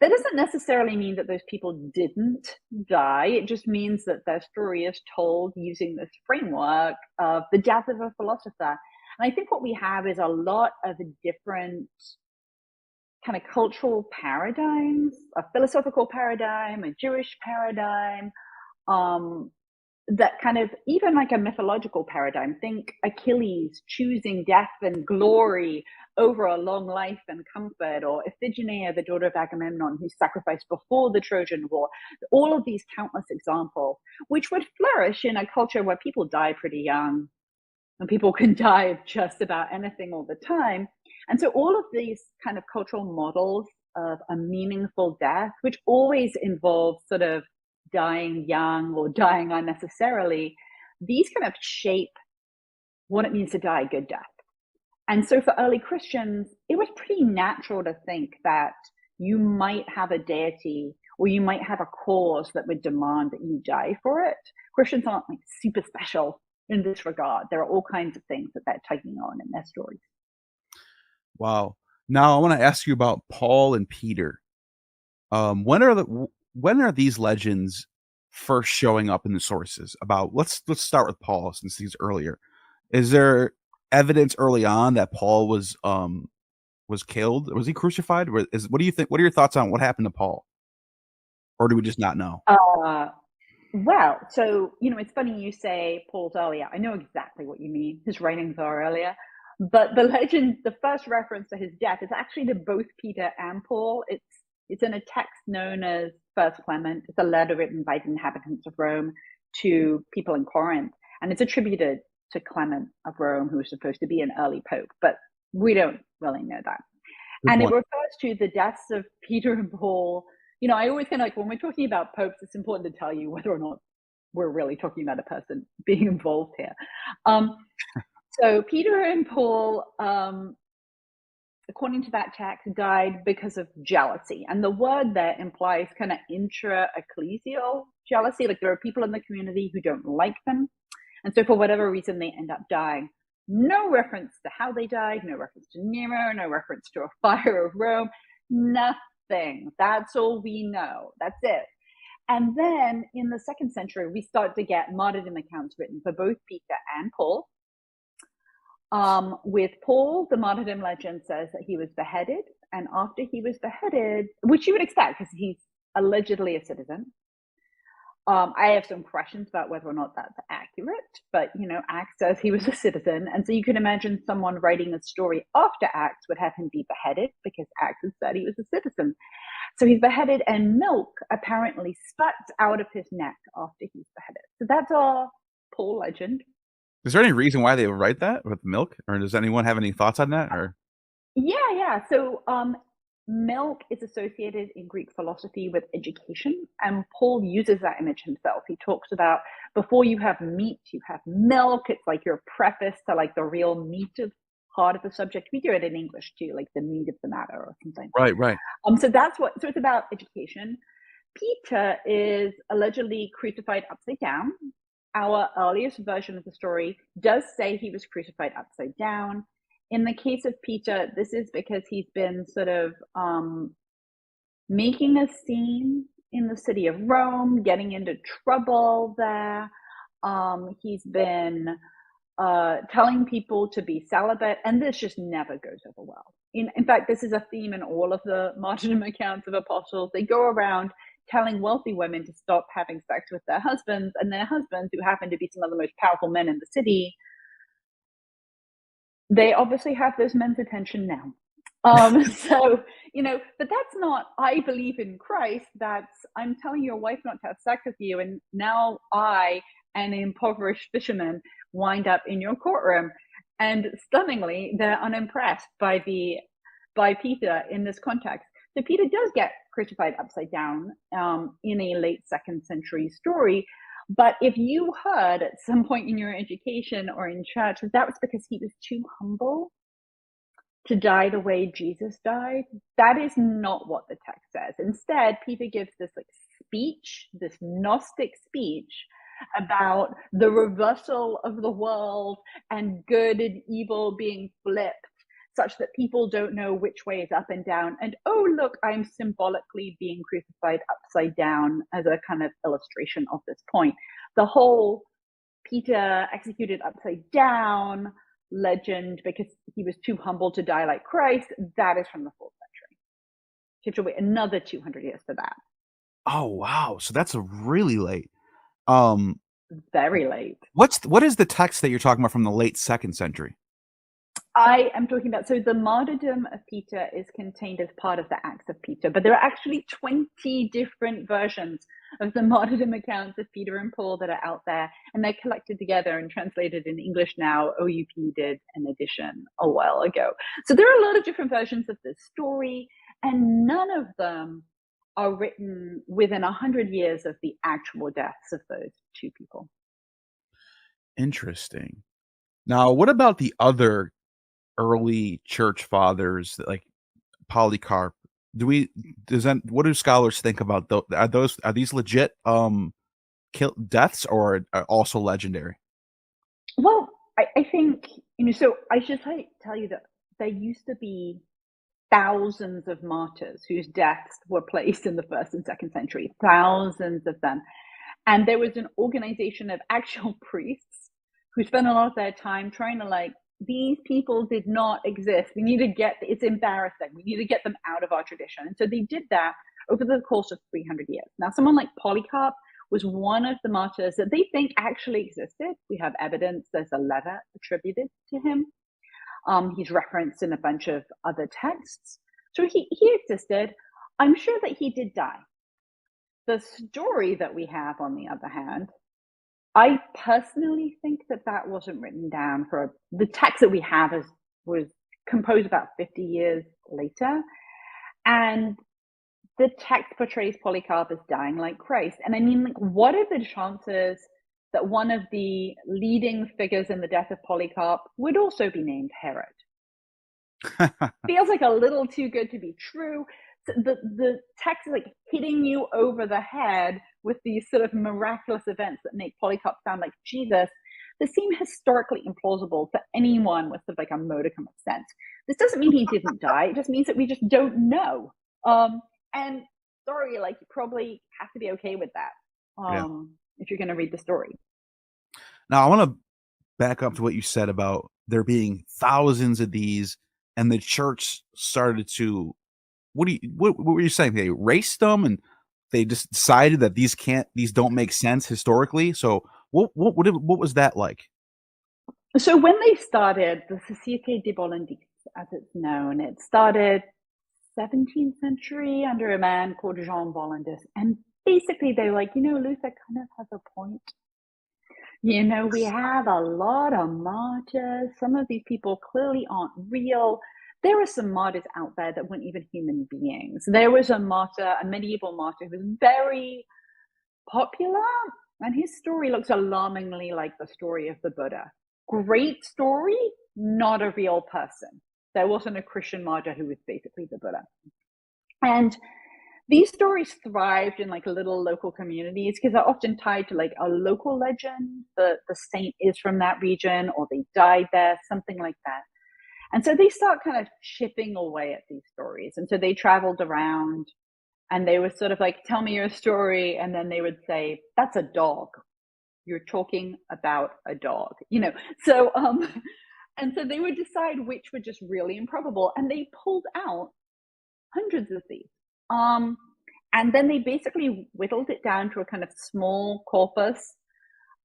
That doesn't necessarily mean that those people didn't die. It just means that their story is told using this framework of the death of a philosopher. And I think what we have is a lot of different kind of cultural paradigms, a philosophical paradigm, a Jewish paradigm, um, that kind of even like a mythological paradigm. Think Achilles choosing death and glory over a long life and comfort, or Iphigenia, the daughter of Agamemnon, who sacrificed before the Trojan War. All of these countless examples, which would flourish in a culture where people die pretty young and people can die of just about anything all the time. And so all of these kind of cultural models of a meaningful death, which always involves sort of dying young or dying unnecessarily, these kind of shape what it means to die a good death. And so for early Christians, it was pretty natural to think that you might have a deity or you might have a cause that would demand that you die for it. Christians aren't like super special in this regard. There are all kinds of things that they're taking on in their stories. Wow. Now I want to ask you about Paul and Peter. When are these legends first showing up in the sources? About let's start with Paul since he's earlier. Is there evidence early on that Paul was killed? Was he crucified? What do you think? What are your thoughts on what happened to Paul? Or do we just not know? Uh, well, so, it's funny you say Paul's earlier. I know exactly what you mean. His writings are earlier. But the legend, the first reference to his death is actually to both Peter and Paul. It's in a text known as First Clement. It's a letter written by the inhabitants of Rome to people in Corinth, and it's attributed to Clement of Rome, who was supposed to be an early pope, but we don't really know that. Good And it point. refers to the deaths of Peter and Paul. I always kind of like when we're talking about popes, it's important to tell you whether or not we're really talking about a person being involved here. Um, so Peter and Paul, according to that text, died because of jealousy. And the word there implies kind of intra-ecclesial jealousy. Like there are people in the community who don't like them. And so for whatever reason, they end up dying. No reference to how they died, no reference to Nero, no reference to a fire of Rome, nothing. That's all we know. That's it. And then in the second century, we start to get martyrdom accounts written for both Peter and Paul. With Paul, the martyrdom legend says that he was beheaded. And after he was beheaded, which you would expect because he's allegedly a citizen, I have some questions about whether or not that's accurate, but Acts says he was a citizen, and so you can imagine someone writing a story after Acts would have him be beheaded because Acts has said he was a citizen. So he's beheaded, and milk apparently spurts out of his neck after he's beheaded. So that's our Paul legend. Is there any reason why they would write that with milk? Or does anyone have any thoughts on that? Or Yeah. So milk is associated in Greek philosophy with education, and Paul uses that image himself. He talks about before you have meat, you have milk. It's like your preface to like the real meat of heart of the subject. We do it in English too, like the meat of the matter or something. right, right. So it's about education. Peter is allegedly crucified upside down. Our earliest version of the story does say he was crucified upside down. In the case of Peter, this is because he's been sort of making a scene in the city of Rome, getting into trouble there. He's been telling people to be celibate, and this just never goes over well. In fact, this is a theme in all of the martyrdom accounts of apostles. They go around telling wealthy women to stop having sex with their husbands, and their husbands, who happen to be some of the most powerful men in the city, they obviously have those men's attention now. But that's not, I believe in Christ. That's, I'm telling your wife not to have sex with you. And now I, an impoverished fisherman, wind up in your courtroom. And stunningly, they're unimpressed by Peter in this context. So Peter does get crucified upside down in a late second century story. But if you heard at some point in your education or in church that was because he was too humble to die the way Jesus died, that is not what the text says. Instead, Peter gives this speech, this Gnostic speech about the reversal of the world and good and evil being flipped. such that people don't know which way is up and down. And oh, look, I'm symbolically being crucified upside down as a kind of illustration of this point. The whole Peter executed upside down legend because he was too humble to die like Christ, that is from the 4th century. You have to wait another 200 years for that. Oh wow, so that's a really late. Um, Very late. what is the text that you're talking about from the late 2nd century? I am talking about, so the martyrdom of Peter is contained as part of the Acts of Peter, but there are actually 20 different versions of the martyrdom accounts of Peter and Paul that are out there, and they're collected together and translated in English now. OUP did an edition a while ago. So there are a lot of different versions of this story, and none of them are written within 100 years of the actual deaths of those two people. Interesting. Now, what about the other early church fathers like Polycarp? What do scholars think about are these legit deaths or are also legendary? Well, I think, so I should tell you that there used to be thousands of martyrs whose deaths were placed in the 1st and 2nd century, thousands of them. And there was an organization of actual priests who spent a lot of their time trying to these people did not exist. We need to it's embarrassing. We need to get them out of our tradition. And so they did that over the course of 300 years. Now, someone like Polycarp was one of the martyrs that they think actually existed. We have evidence. There's a letter attributed to him. He's referenced in a bunch of other texts. So he existed. I'm sure that he did die. The story that we have, on the other hand, I personally think that wasn't written down for the text that we have was composed about 50 years later. And the text portrays Polycarp as dying like Christ. And I mean, what are the chances that one of the leading figures in the death of Polycarp would also be named Herod? Feels like a little too good to be true. So the text is hitting you over the head with these sort of miraculous events that make Polycarp sound like Jesus. They seem historically implausible to anyone with sort of a modicum of sense. This doesn't mean he didn't die. It just means that we just don't know. And sorry, you probably have to be okay with that if you're going to read the story. Now, I want to back up to what you said about there being thousands of these, and the church started to. What were you saying? They erased them, and they just decided that these don't make sense historically. So, what was that like? So when they started the Société des Bollandistes, as it's known, it started 17th century under a man called Jean Bollandus. And basically they were Luther kind of has a point. We have a lot of martyrs. Some of these people clearly aren't real. There are some martyrs out there that weren't even human beings. There was a medieval martyr who was very popular, and his story looks alarmingly like the story of the Buddha. Great story, not a real person. There wasn't a Christian martyr who was basically the Buddha. And these stories thrived in little local communities because they're often tied to a local legend. The saint is from that region, or they died there, something like that. And so they start kind of chipping away at these stories. And so they traveled around and they were sort of tell me your story. And then they would say, that's a dog. You're talking about a dog, So, and so they would decide which were just really improbable. And they pulled out hundreds of these. And then they basically whittled it down to a kind of small corpus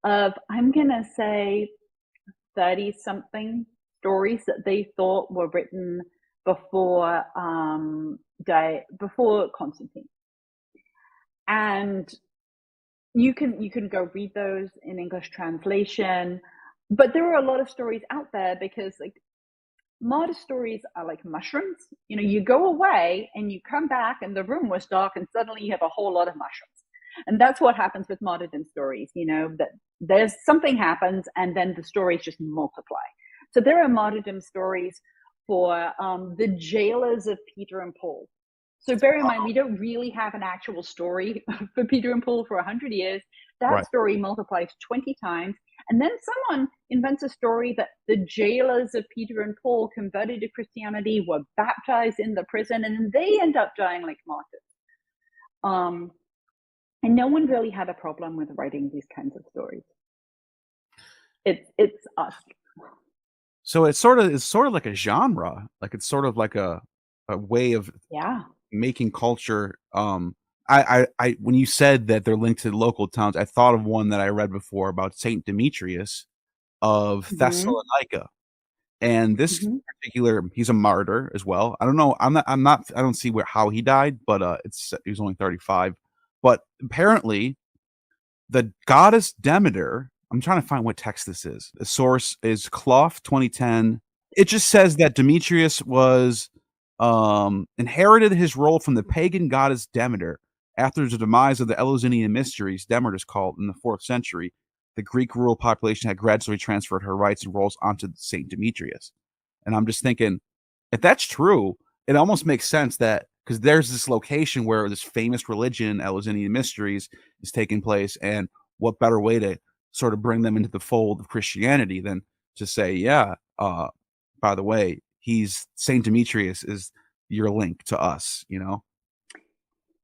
of, I'm going to say, 30-something stories that they thought were written before Constantine. And you can go read those in English translation. But there are a lot of stories out there because martyr stories are like mushrooms. You go away and you come back and the room was dark and suddenly you have a whole lot of mushrooms. And that's what happens with martyrdom stories, that there's something happens and then the stories just multiply. So there are martyrdom stories for the jailers of Peter and Paul. So bear in mind, we don't really have an actual story for Peter and Paul for 100 years. that story multiplies 20 times. And then someone invents a story that the jailers of Peter and Paul converted to Christianity, were baptized in the prison, and they end up dying like martyrs. And no one really had a problem with writing these kinds of stories. It's us. So it's sort of like a genre. Like it's sort of like a way of making culture. I when you said that they're linked to local towns, I thought of one that I read before about Saint Demetrius of Thessalonica. And this particular, he's a martyr as well. I don't know. I don't see how he died, but he was only 35. But apparently the goddess Demeter, I'm trying to find what text this is. The source is Clough 2010. It just says that Demetrius was inherited his role from the pagan goddess Demeter. After the demise of the Eleusinian mysteries, Demeter is called in the 4th century, the Greek rural population had gradually transferred her rights and roles onto Saint Demetrius. And I'm just thinking, if that's true, it almost makes sense that because there's this location where this famous religion, Eleusinian mysteries, is taking place, and what better way to sort of bring them into the fold of Christianity than to say, by the way, Saint Demetrius is your link to us, you know?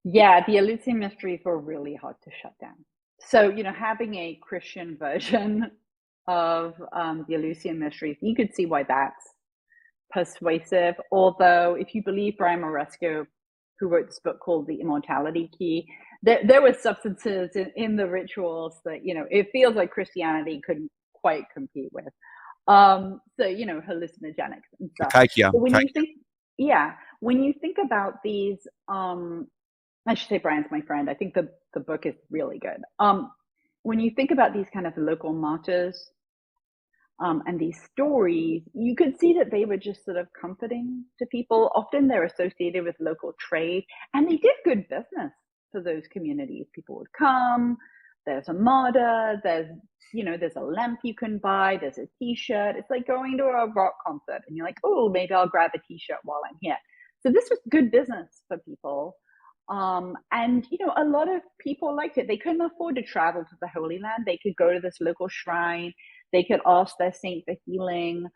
Yeah, the Eleusinian mysteries were really hard to shut down. So, having a Christian version of the Eleusinian mysteries, you could see why that's persuasive. Although, if you believe Brian Moresco, who wrote this book called The Immortality Key, there were substances in the rituals that, it feels like Christianity couldn't quite compete with. So, hallucinogenics and stuff. But when you think about these, I should say Brian's my friend. I think the book is really good. When you think about these kind of local martyrs and these stories, you could see that they were just sort of comforting to people. Often they're associated with local trade, and they did good business for those communities. People would come. There's a martyr. There's a lamp you can buy. There's a T-shirt. It's like going to a rock concert, and you're like, oh, maybe I'll grab a T-shirt while I'm here. So this was good business for people. And a lot of people liked it. They couldn't afford to travel to the Holy Land. They could go to this local shrine. They could ask their saint for healing.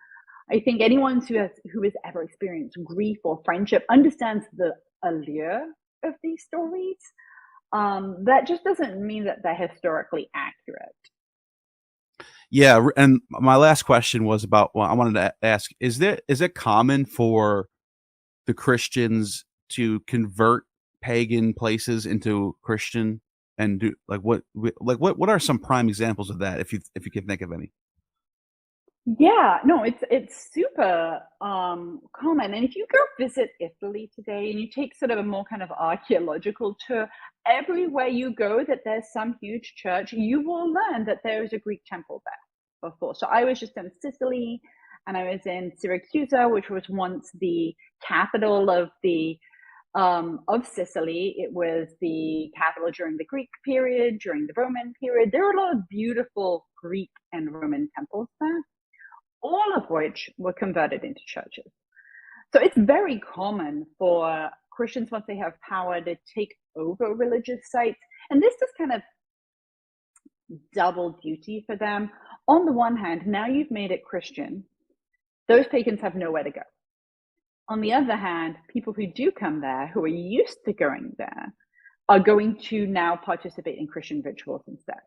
I think anyone who has ever experienced grief or friendship understands the allure of these stories. That just doesn't mean that they're historically accurate. Yeah, and my last question was about. Well, I wanted to ask: is it common for the Christians to convert pagan places into Christian, and do what are some prime examples of that, if you can think of any? Yeah, no, it's super common. And if you go visit Italy today and you take sort of a more kind of archaeological tour, everywhere you go that there's some huge church, you will learn that there is a Greek temple there before. So I was just in Sicily, and I was in Syracuse, which was once the capital of Sicily. It was the capital during the Greek period, during the Roman period. There were a lot of beautiful Greek and Roman temples there, all of which were converted into churches. So it's very common for Christians, once they have power, to take over religious sites. And this is kind of double duty for them. On the one hand, now you've made it Christian, those pagans have nowhere to go. On the other hand, people who do come there, who are used to going there, are going to now participate in Christian rituals instead.